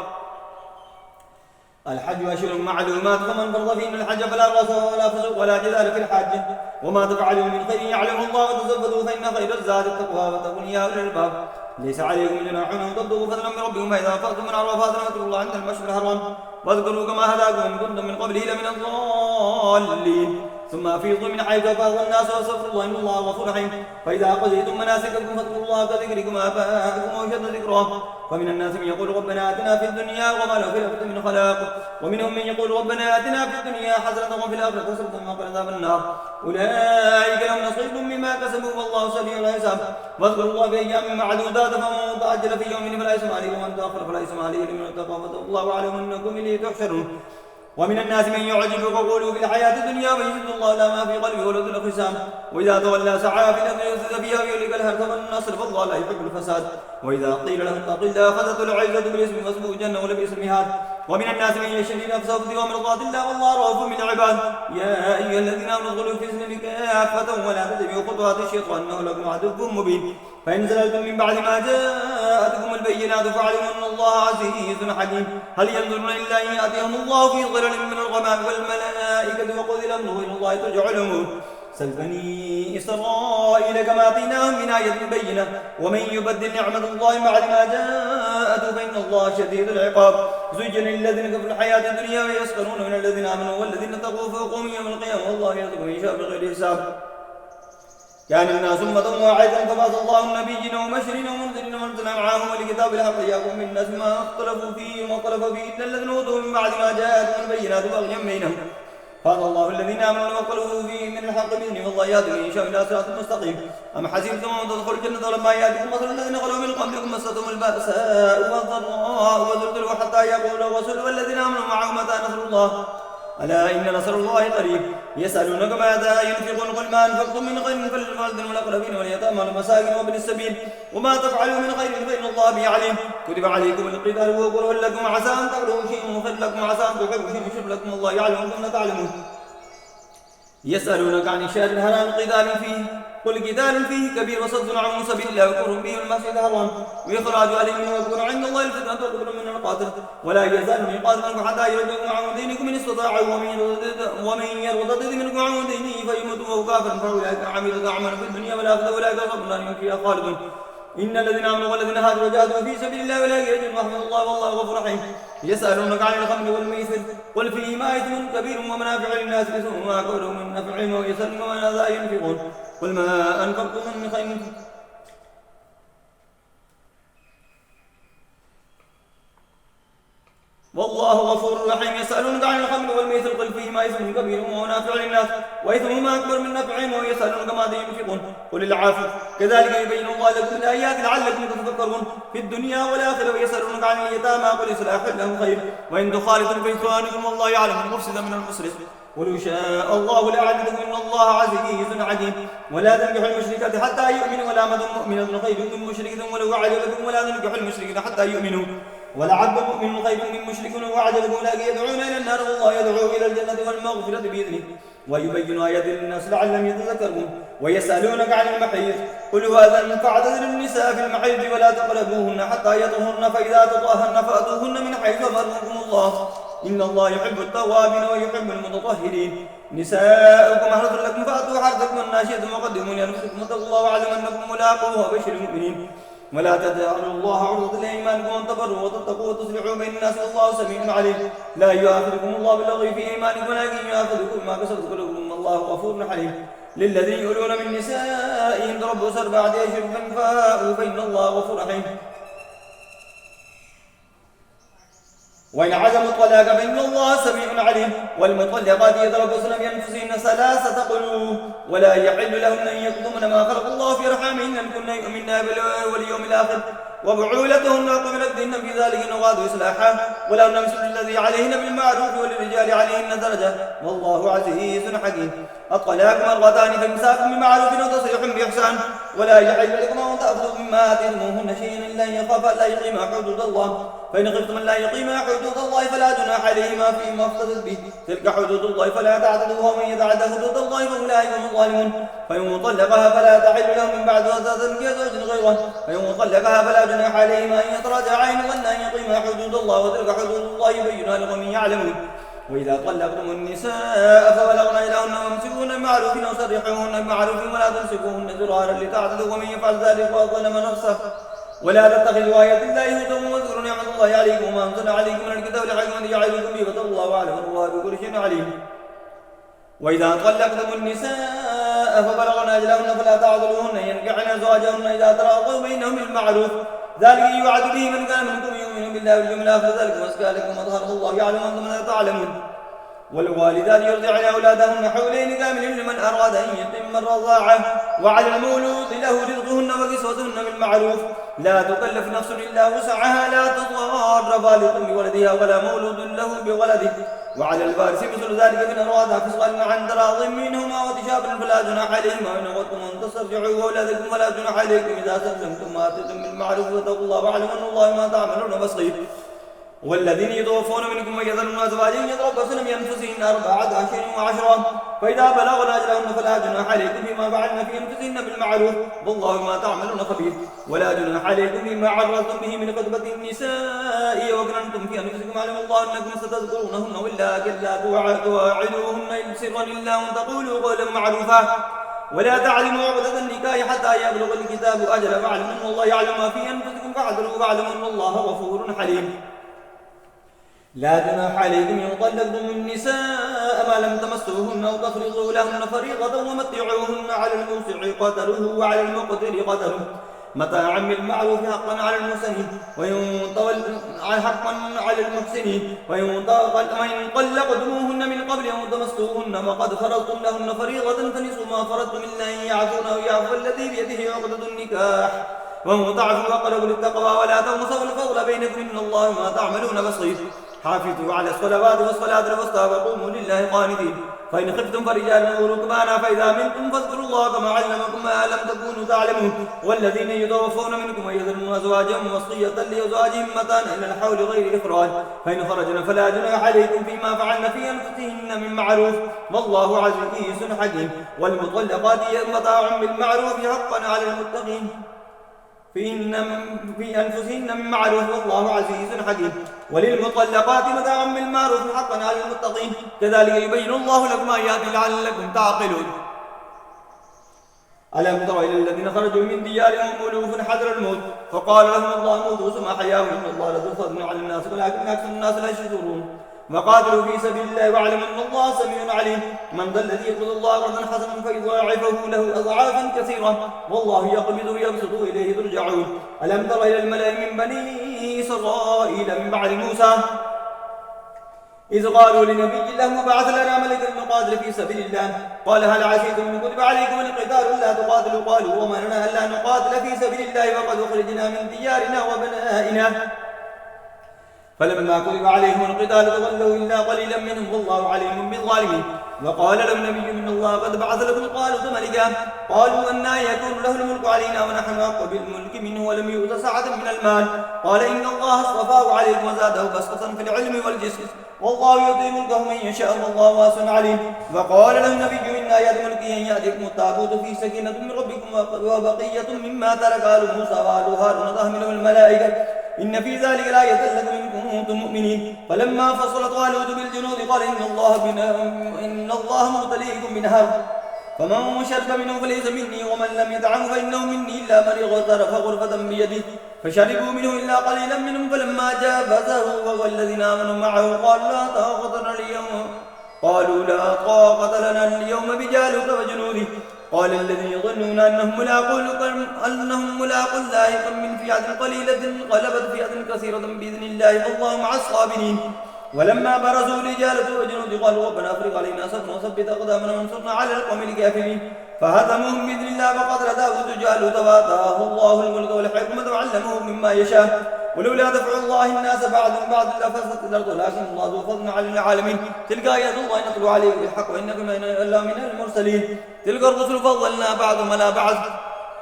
الحج أشهر معلومات فمن فرض فيهن الحج فلا رفث ولا فسوق ولا جدال في الحج وما تفعلوا من خير يعلمه الله وتزودوا فإن خير الزاد التقوى واتقون يا أولي الألباب. ليس عليكم جناح أن تبتغوا فضلا من ربكم فإذا أفضتم من عرفات فاذكروا الله عند المشعر الحرام واذكروا كما هداكم إن كنتم من قبله لمن الضالين. ثم أفيضوا من حيث أفاض الناس واستغفروا الله إن الله غفور رحيم. فإذا قضيتم مناسككم فاذكروا الله كذكركم آباءكم وأشد ذكرا. ومن الناس من يقول ربنا آتنا في الدنيا وما له في الآخرة من خلاق ومنهم من يقول ربنا آتنا في الدنيا حسنة وفي الآخرة حسنة وقنا عذاب النار أولئك لهم نصيب مما كسبوا والله سريع الحساب. واذكروا الله في أيام معدودات فمن تعجل في يوم فلا إثم عليه ومن تأخر فلا إثم عليه لمن اتقى فاتقوا الله واعلموا أنكم إليه تحشرون. ومن الناس من يعجبك قوله في الحياة الدنيا ويشهد الله لا ما في قلبه ولو ذل خصام وإذا تولى سعى في الأرض يفسد فيها ويهلك الحرث والنصر فالله لا يحب الفساد. وإذا قيل له اتق الله أخذته العزة بالإثم فاسمه الجنة ولبئس المهاد. ومن الناس من يشري نفسه ابتغاء مرضات الله والله رؤوف بالعباد. يا أيها الذين آمنوا ادخلوا في السلم كافة ولا تتبعوا خطوات الشيطان إنه لكم عدو مبين. فإن زللتم من بعد ما جاءتكم البينات فاعلموا أن الله عزيز حكيم. هل ينظرون إلا أن يأتيهم الله في ظلل من الغمام والملائكة وقضي الأمر وإلى الله ترجع الأمور. سل بني إسرائيل كما آتيناهم من آية بينة ومن يبدل نعمة الله بعد ما جاءته فإن الله شديد العقاب. زين للذين كفروا الحياة الدنيا ويسخرون من الذين آمنوا والذين اتقوا فوقهم يوم القيامة والله يرزق من يشاء بغير حساب. كان الناس أمة واحدة فبعث الله النبيين ومبشرين ومنذرين وأنزل معهم الكتاب بالحق ليحكم بالناس ما اختلفوا فيه وما اختلف فيه إلا الذين أوتوه من بعد ما جاءتهم البينات بغيا بينهم قال الله الذين آمنوا وقالوا فيه من الحق بإذنه والله يهدي من يشاء إلى صراط مستقيم. أم حسبتم أن تدخلوا الجنة ولما يأتكم مثل الذين خلوا من قبلكم مستهم البأساء والضراء وزلزلوا حتى يقول الرسول والذين آمنوا معه متى نصر الله ألا إن نصر الله قريب. يسألونك ماذا ينفقون قل ما أنفقتم من خير فللوالدين والأقربين واليتامى والمساكين وابن السبيل وما تفعلوا من خير فإن الله به عليم. كتب عليكم القتال وهو كره لكم عسى أن تكرهوا شيئا خير لكم عسى أن تحبوا شيئا شر لكم الله يعلم وأنتم لا تعلمون. يسألونك عن الشهر الحرام قتال فيه قل قتال فيه كبير وصد عن سبيل الله وكفر به المسجد الحرام وإخراج أهل منه ويكون عند الله الفتنة والكفر من القاتل ولا يزال يقاتلكم حتى يردوكم عن دينكم إن استطاعوا ومن يرتد منكم عن دينه فيموت وهو كافر فأولئك حملت أعمالهم في الدنيا والآخرة وأولئك أصحاب النار فيها خالدون. إن الذين آمنوا والذين هاجروا وجاهدوا في سبيل الله أولئك يجزون رحمة الله والله غفور رحيم. يسألونك عن الخمر والميسر قل فيهما إثم كبير ومنافع للناس إثمهما أكبر من نفعهما ويسألونك ماذا ينفقون قل ما أنفقتم من خير والله غفور رحيم. يسألونك عن الخمر والميسر قل فيهما إثم كبير ومنافع للناس وإثمهما أكبر من نفعهما ويسألونك ماذا ينفقون قل العفو كذلك يبين الله لكم الآيات لعلكم تتفكرون في الدنيا والآخرة. ويسألونك عن اليتامى قل إصلاح لهم خير وإن تخالطوا فإخوانكم والله يعلم المفسد من المصلح ولو شاء الله لأعنتكم إن الله عزيز حكيم. ولا تنكحوا المشركات حتى يؤمنوا ولا أمة مؤمنة خير من مشركة ولو أعجبكم ولا تنكحوا المشركين حتى يؤمنوا ولا عبد مؤمن خير من مشرك وأعجبكم أولئك يدعون إلى النار والله يدعو إلى الجنة والمغفرة بإذنه ويبين آيات للناس لعلهم يتذكرون. ويسألونك عن المحيض قل هو أذى فاعتزلوا النساء في المحيض ولا تقربوهن حتى يطهرن فإذا تطهرن فأتوهن من حيث أمركم الله إن الله يحب التوابين ويحب المتطهرين. نساؤكم حرث لكم فأتوا حرثكم أن شئتم وقدموا لأنفسكم واتقوا الله واعلموا أنكم ملاقوه وبشر المؤمنين. ولا تجعلوا الله عرضة لأيمانكم أن تبروا وتتقوا وتصلحوا بين الناس والله سميع عليم. لا يؤاخذكم الله باللغو في أيمانكم ولكن يؤاخذكم ما كسبت قلوبكم والله غفور حليم. للذين يؤلون من نسائهم تربص 4 أشهر فإن فاءوا فإن الله غفور رحيم. وإن عزموا الطلاق فإن الله سميع عليم. والمطلقات يتربصن بأنفسهن 3 قروء ولا يحل لهن أن يكتمن ما خلق الله في أرحامهن إن كن يؤمن بالله واليوم الآخر وبعولتهن وقبل الدين في ذلك نغاد إصلاحا ولهن مثل الذي عليهن بالمعروف وللرجال عليهن درجة والله عزيز حكيم. الطلاق مرتان فإمساك بمعروف وتصريح بإحسان ولا يحل لكم أن تأخذوا مما آتيتموهن شيئا إلا أن يخافا ألا يقيما حدود الله فإن خفتم أن لا يقيما حدود الله فلا جناح عليهما فيما افتدت به تلك حدود الله فلا تعتدوها ومن يتعدى حدود الله فأولئك هم الظالمون. فإن طلقها فلا تحل له من بعد وزاد كزوج غيره فإن طلقها فلا جناح عليهما أن يتراجعا إن ظن أن يقيما حدود الله وتلك حدود الله يبينها لقوم يعلمون. وإذا طلقتم النساء فبلغن أجلهن فامسكوهن بمعروف أو سرحوهن بمعروف ولا تمسكوهن ضرارا لتعتدوا ومن يفعل ذلك فقد ظلم نفسه. ولا تتخذوا آيات الله هزوا واذكروا نعمة الله عليكم وما أنزل عليكم من الكتاب لحكمة يعظكم به واتقوا الله واعلموا الله بكل شيء عليم. وإذا طلقتم النساء فبلغن أجلهن فلا تعضلوهن ينكحن أزواجهن إذا تراضوا بينهم بالمعروف ذلك يوعد به من كان منكم يؤمن بالله واليوم الآخر ذلك وأزكى لكم وأطهر الله يعلم أنتم لا تعلمون. والوالدات يرضعن أولادهن حولين كاملين لمن أراد أن يتم الرضاعة وعلى المولود له رزقهن وكسوتهن بالمعروف لا تكلف نفس إلا وسعها لا تضار والد بولدها ولا مولود له بولده وعلى الوارث مثل ذلك من أراد فصلا عن تراض منهما وتشابه فلا جناح عليهما وإن أردتم أن تسترجعوا أولادكم ولا جناح عليكم إذا سلمتم ما آتيتم بالمعروف واتقوا الله واعلموا أن الله ما تعملون بصير. والذين يتوفون منكم ويذرون أزواجا يتربصن بأنفسهن 4 أشهر و10 فإذا بلغن أجلهن فلا جناح عليكم فيما فعلن في أنفسهن بالمعروف والله ما تعملون خبير. ولا جناح عليكم فيما عرضتم به من خطبة النساء وأكننتم في أنفسكم علم الله أنكم ستذكرونهن ولكن لا تواعدوهن سرا إلا أن تقولوا قولا معروفا ولا تعلموا عقدة النكاح حتى يبلغ الكتاب أجله فاعلموا أن الله يعلم ما في أنفسكم فاعذروا واعلموا أن الله غفور حليم. لا جناح عليكم إن طلقتم النساء ما لم تمسوهن أو تفرضوا لهن فريضة ومتعوهن على الموسع قدره وعلى المقتر قدره متاعا بالمعروف حقا على المحسنين وإن طلقتموهن من قبل أن تمسوهن وقد فرضتم لهن فريضة فنصف ما فرضتم إلا أن يعفون أو يعفو الذي بيده عقدة النكاح وهو تعفو أقرب للتقوى ولا تنسوا الفضل بينكم إن الله ما تعملون بصير حافظوا على الصلوات والصلاة الوسطى وقوموا لله قانتين فإن خفتم فرجالا أو ركبانا فإذا منكم فاذكروا الله كما علمكم ما لم تكونوا تعلمون والذين يتوفون منكم ويذرون أزواجهم وصية لأزواجهم متاعا إلى الحول غير إخراج فإن خرجن فلا جناح عليكم فيما فعلن في أنفسهن من معروف والله عزيز حكيم والمطلقات متاع بالمعروف حقا على المتقين في أنفسهن من معروف والله عزيز حكيم وللمطلقات متاع بالمعروف حقا على المتقين كذلك يبين الله لكم آياته لعلكم تعقلون ألم تر إلى الذين خرجوا من ديارهم ألوف حذر الموت فقال لهم الله موتوا ثم أحياهم إن الله لذو فضل على الناس ولكن أكثر الناس لا يشكرون وقاتلوا في سبيل الله واعلموا أن الله سميع عليم من ذا الذي يقبض الله قرضا حسنا فيضاعفه له أضعافا كثيرة والله يقبض ويبسط إليه ترجعون ألم تر إلى الملأ من بني إسرائيل من بعد موسى إذ قالوا لنبي الله وبعث لنا ملكا نقاتل في سبيل الله قال هل عسيتم إن كتب عليكم القتال ألا تقاتلوا قالوا وما لنا ألا نقاتل في سبيل الله وقد أخرجنا من ديارنا وبنائنا فلما كتب عليهم القتال تولوا إلا قليلا منهم والله عليم بالظالمين وقال لهم نبي من الله قد بعث لكم طالوت ملكا قالوا أنى يكون له الملك علينا ونحن أحق بالملك منه ولم يؤت سعة من المال قال إن الله اصطفاه عليكم وزاده بسطة في العلم والجسم والله يؤتي ملكه من يشاء والله واسع عليم وقال له النبي من آيات ملكه أن يأتيكم التابوت في سكينة من ربكم وبقية مما ترك آل موسى وآل هارون تحمله الملائكة إن في ذلك لآية لكم إن كنتم مؤمنين فلما فصل طالوت بالجنود قال إن الله مبتليكم بنهر فمن شرب منه فليس مني ومن لم يدعه فإنه مني إلا من اغترف غرفة بيده فشربوا منه إلا قليلا منهم فلما جاوزه والذين آمنوا معه قالوا لا طاقة لنا اليوم بجالوت وجنوده قال الذين يظنون أنهم ملاقو الله كم من فئة قليلة غلبت فئة كثيرة بإذن الله والله مع الصابرين ولما برزوا لجالوت وجنوده قالوا ربنا أفرغ علينا صبرا وثبت أقدامنا وانصرنا على القوم الكافرين فهزموهم بإذن الله وقتل داود جالوت وآتاه الله الملك والحكمة وعلمه مما يشاء ولولا دفع الله الناس بعضهم بعض لفسدت الأرض ولكن الله ذو فضل على العالمين تلك آيات الله نتلو عليك بالحق وإنكم إلا من المرسلين تلك الرسل فضلنا بعضهم على بعض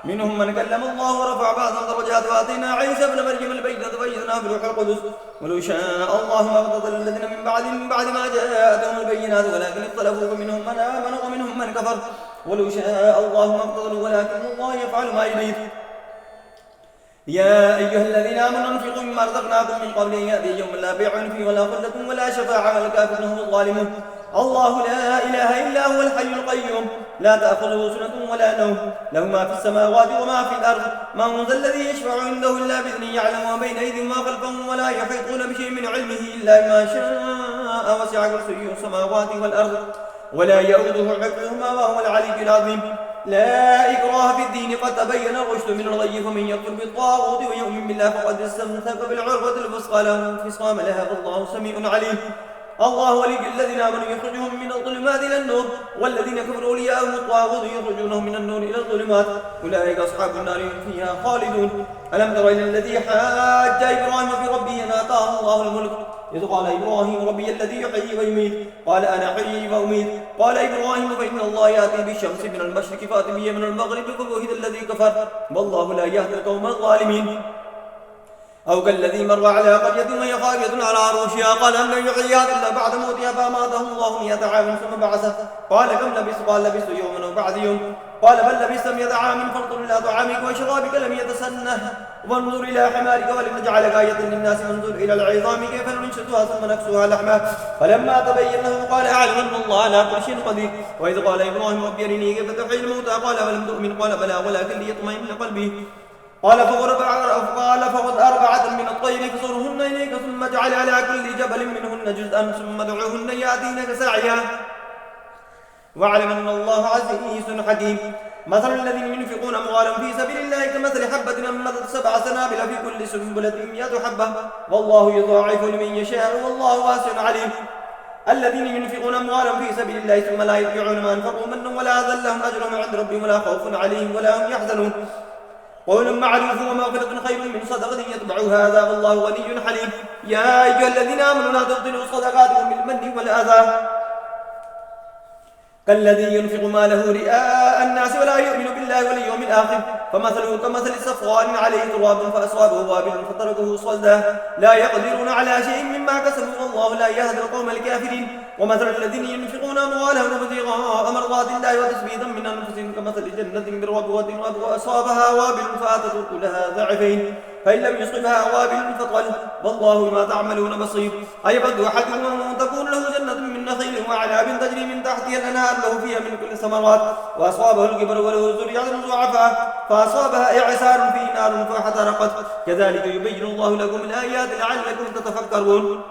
منهم من كلم الله ورفع بعضهم درجات وآتينا عيسى ابن مريم البينة وأيدناه بروح القدس ولو شاء الله ما اقتتل الذين من بعد ما جاءتهم البينات ولكن اختلفوا فمنهم من آمن ومنهم من كفر ولو شاء الله ما اقتتلوا ولكن الله يفعل ما يريد يا أيها الذين آمنوا انفقوا مما رزقناكم من قبل أن يأتي يوم لا بيع فيه ولا خلة ولا شفاعة والكافرون هم الظالمون الله لا إله إلا هو الحي القيوم لا تأخذه سنة ولا نوم له ما في السماوات وما في الأرض من ذا الذي يشفع عنده إلا بإذنه يعلم ما بين أيديهم وما خلفهم ولا يحيطون بشيء من علمه إلا بما شاء وسع كرسيه السماوات والأرض ولا يؤوده حفظهما وهو العلي العظيم لا إكراه في الدين قد تبين الرشد من الغي فمن يكفر بالطاغوت ويؤمن بالله فقد استمسك بالعروة الوثقى لا انفصام لها والله سميع عليم الله ولي الذين آمنوا يخرجهم من الظلمات إلى النور والذين كفروا أولياءهم الطاغوت يخرجونهم من النور إلى الظلمات أولئك أصحاب النار هم فيها خالدون ألم تر إلى الذي حاج إبراهيم في ربه أن آتاه الله الملك إذ قال إبراهيم ربي الذي يحيي ويميت قال أنا أحيي وأميت قال إبراهيم فإن الله يأتي بالشمس من المشرق فأت بها من المغرب فبهت الذي كفر والله لا يهدي القوم الظالمين أو كالذي مر على قرية وهي خاوية على عروشها قال أن يحييها إلا بعد موتها فأماته الله 100 عام ثم بعثه قال كم لبثت قال لبثت يوما أو بعد يوم قال بل لبثت 100 عام فانظر إلى طعامك وشرابك لم يتسنه وانظر إلى حمارك ولنجعلك آية للناس وانظر إلى العظام كيف ننشدها ثم نكسوها لحما فلما تبين له قال أعلم أن الله على كل شيء قدير وإذ قال إبراهيم رب أرني كيف تحيي الموتى قال ولم تؤمن قال بلى ولكن ليطمئن قلبي قال فخذ أربعة من الطير فصرهن إليك ثم اجعل على كل جبل منهن جزءا ثم ادعوهن يأتينك سعيا واعلم أن الله عزيز حكيم. مثل الذين ينفقون أموالهم في سبيل الله كمثل حبة أنبتت 7 سنابل في كل سنبلة 100 حبة والله يضاعف لمن يشاء والله واسع عليم. الذين ينفقون أموالهم في سبيل الله ثم لا يتبعون ما أنفقوا منا ولا أذى لهم أجرهم عند ربهم ولا خوف عليهم ولا هم يحزنون. قول معروف ومغفرة خير من صدقة يتبعها أذى والله غني حليم. يا أيها الذين آمنوا لا تبطلوا صدقاتكم بالمن والأذى كالذي ينفق ماله رئاء الناس ولا يؤمن بالله واليوم الآخر فمثله كمثل صفوان عليه تراب فأصابه وابل فتركه صلدا لا يقدرون على شيء مما كسبوا والله لا يهدي القوم الكافرين. ومثل الذين ينفقون أموالهم ابتغاء مرضات الله وتثبيتا من أنفسهم كمثل جنة بربوة أصابها وابل فآتت أكلها ضعفين فإن لم يصبها وابل فطل والله ما تعملون بصير. أيود أحدكم أن تكون له جنة من نخيل وعناب تجري من تحتها الأنهار له فيها من كل الثمرات وأصابه الكبر وله ذرية ضعفاء فأصابها إعصار فيه نار فاحترقت كذلك يبين الله لكم الآيات لعلكم تتفكرون.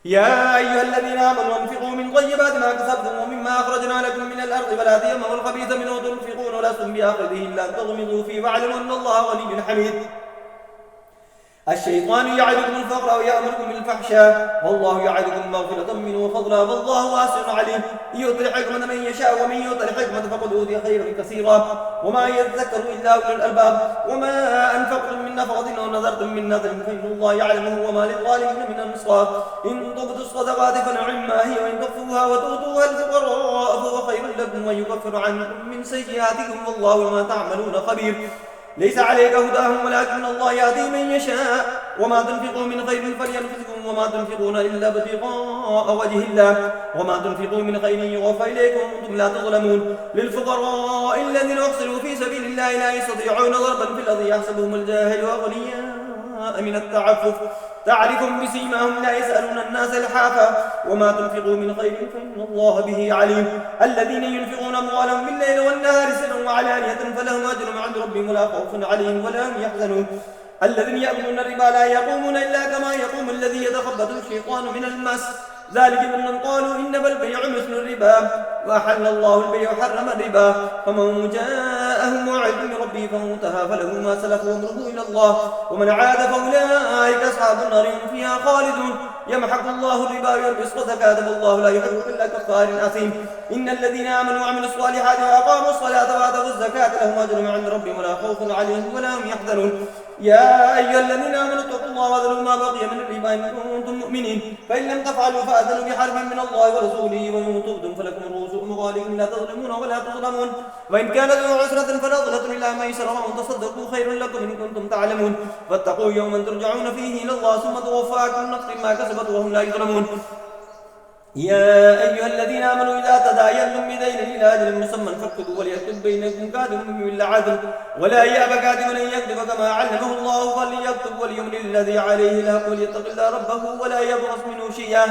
يا أيها الذين آمنوا انفقوا من طيبات ما كسبتم ومما أخرجنا لكم من الأرض ولا تيمموا الخبيث منه تنفقون ولستم بآخذه إلا أن تغمضوا فيه واعلموا أن الله غني حميد. الشيطان يعدكم الفقر ويأمركم بالفحشاء والله يعدكم مغفرة منه وفضلا والله واسع عليم. يؤتي الحكمة من يشاء ومن يؤت الحكمة فقد أوتي خيرا كثيرا وما يذكر إلا أولو الألباب. وما أنفقتم من نفقة أو نذرتم من نذر فإن الله يعلمه وما للظالمين من النصار. إن تبدوا الصدقات فنعما هي وإن تخفوها وتؤتوها للفقراء فهو خير لكم ويكفر عنكم من سيئاتكم والله بما تعملون خبير. ليس عليك هداهم ولكن الله يهدي من يشاء وما تنفقوا من خير فلينفقكم وما تنفقون إلا ابتغاء وجه الله وما تنفقوا من خير يوفى إليكم وأنتم لا تظلمون. للفقراء الذين أحصروا في سبيل الله لا يستطيعون ضربا في الأرض يحسبهم الجاهل أغنياء من التعفف تعرفهم بسيماهم لا يسألون الناس الحافا وما تنفقوا من خير فإن الله به عليم. الذين ينفقون أموالهم بالليل والنهار سرا وعلانية فلهم أجر عند ربهم ولا خوف عليهم ولا هم يحزنون. الذين يأكلون الربا لا يقومون إلا كما يقوم الذي يتخبط الشيطان من المس ذلك ممن قالوا إنما البيع مثل الربا وأحل الله البيع وحرم الربا فمن جاءه موعظ من ربه فانتهى فله ما سلف وأمره إلى الله ومن عاد فأولئك أصحاب النار هم فيها خالدون. يمحق الله الربا ويربي الصدقات والله لا يحب كل كفار أثيم. إن الذين آمنوا وعملوا الصالحات وأقاموا الصلاة وآتوا الزكاة لهم أجر عند ربهم ولا خوف عليهم ولا هم يحزنون. يا أيها الذين آمنوا اتقوا الله وذروا ما بقي من الربا إن كنتم مؤمنين فإن لم تفعلوا فأذنوا بحرب من الله ورسوله وإن تبتم فلكم رؤوس أموالكم لا تظلمون ولا تظلمون. وإن كانت ذو عسرة فنظرة إلى ميسرة وأن تصدقوا خير لكم إن كنتم تعلمون فاتقوا يوما ترجعون فيه إلى الله ثم توفى كل نفس ما كسبت وهم لا يظلمون. يا أيها الذين آمنوا إذا تداينتم بدين إلى أجل مسمى فاكتبوا وليكتب بينكم كاتب بالعدل ولا يأب كاتب أن يكتب كما علمه الله فليكتب وليملل الذي عليه الحق وليتق الله ربه ولا يبغض منه شيئا.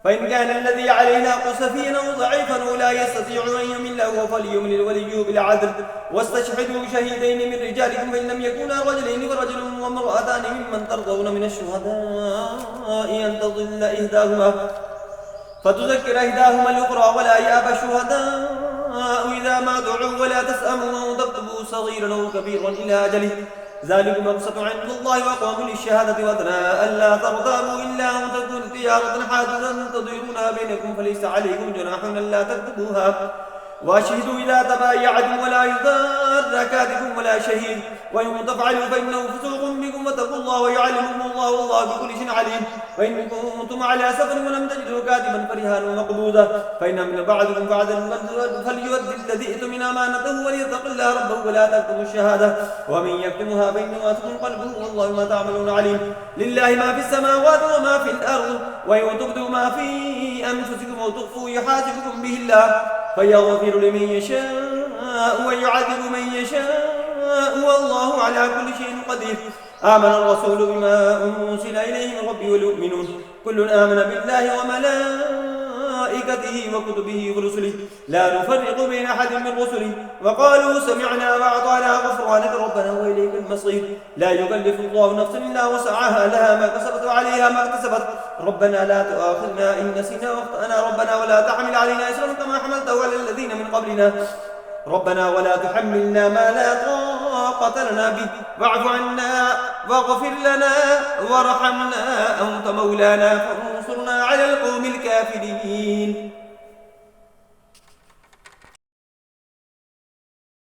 فإن كان الذي عليه الحق سفينا أو ضعيفا ولا يستطيع أن يمل هو فليملل وليه بالعدل واستشهدوا شهيدين من رجالكم فإن لم يكونا رجلين فرجل وامرأتان ممن ترضون من الشهداء أن تضل إحداهما فتذكر إحداهما الأخرى ولا يأبى الشهداء إذا ما دعوا ولا تسأموا أن تكتبوا صغيرا أو كبيرا إلى أجله ذلك مقسط عند الله وأقام للشهادة وأدنى ألا ترتابوا إلا أن تكون تجارة حاجزا تديرونها بينكم فليس عليكم جناح ألا تكتبوها وأشهدوا إذا تبايعتم ولا يضار كاتب ولا شهيد وإن تفعلوا فإنه فسوق بكم واتقوا الله ويعلمكم الله والله بكل شيء عليم. وإن كنتم على سفر ولم تجدوا كاتبا فرهان مقبوضا فإن من بعضكم فعدل فليؤدي الذي ائتمن أمانته وليتق الله ربه ولا تكتموا الشهادة ومن يكتمها فإنه آثم قلبه والله ما تعملون عليم. لله ما في السماوات وما في الأرض وإن تبدوا ما في أنفسكم وتخفوا يحاسبكم به الله فيغفر لمن يشاء ويعذب من يشاء والله على كل شيء قدير. آمن الرسول بما أنزل إليه من ربه والمؤمنون كل آمن بالله وملائكته وكتبه ورسله لا نفرق بين أحد من رسله وقالوا سمعنا وأطعنا غفرانك ربنا وإليك المصير. لا يكلف الله نفسا إلا وسعها لها ما كسبت وعليها ما اكتسبت ربنا لا تؤاخذنا إن نسينا واخطأنا ربنا ولا تحمل علينا إسرا كما حملته على الذين من قبلنا ربنا ولا تحملنا ما لا طاقة لنا به واعف عنا واغفر لنا وارحمنا أنت مولانا فانصرنا على القوم الكافرين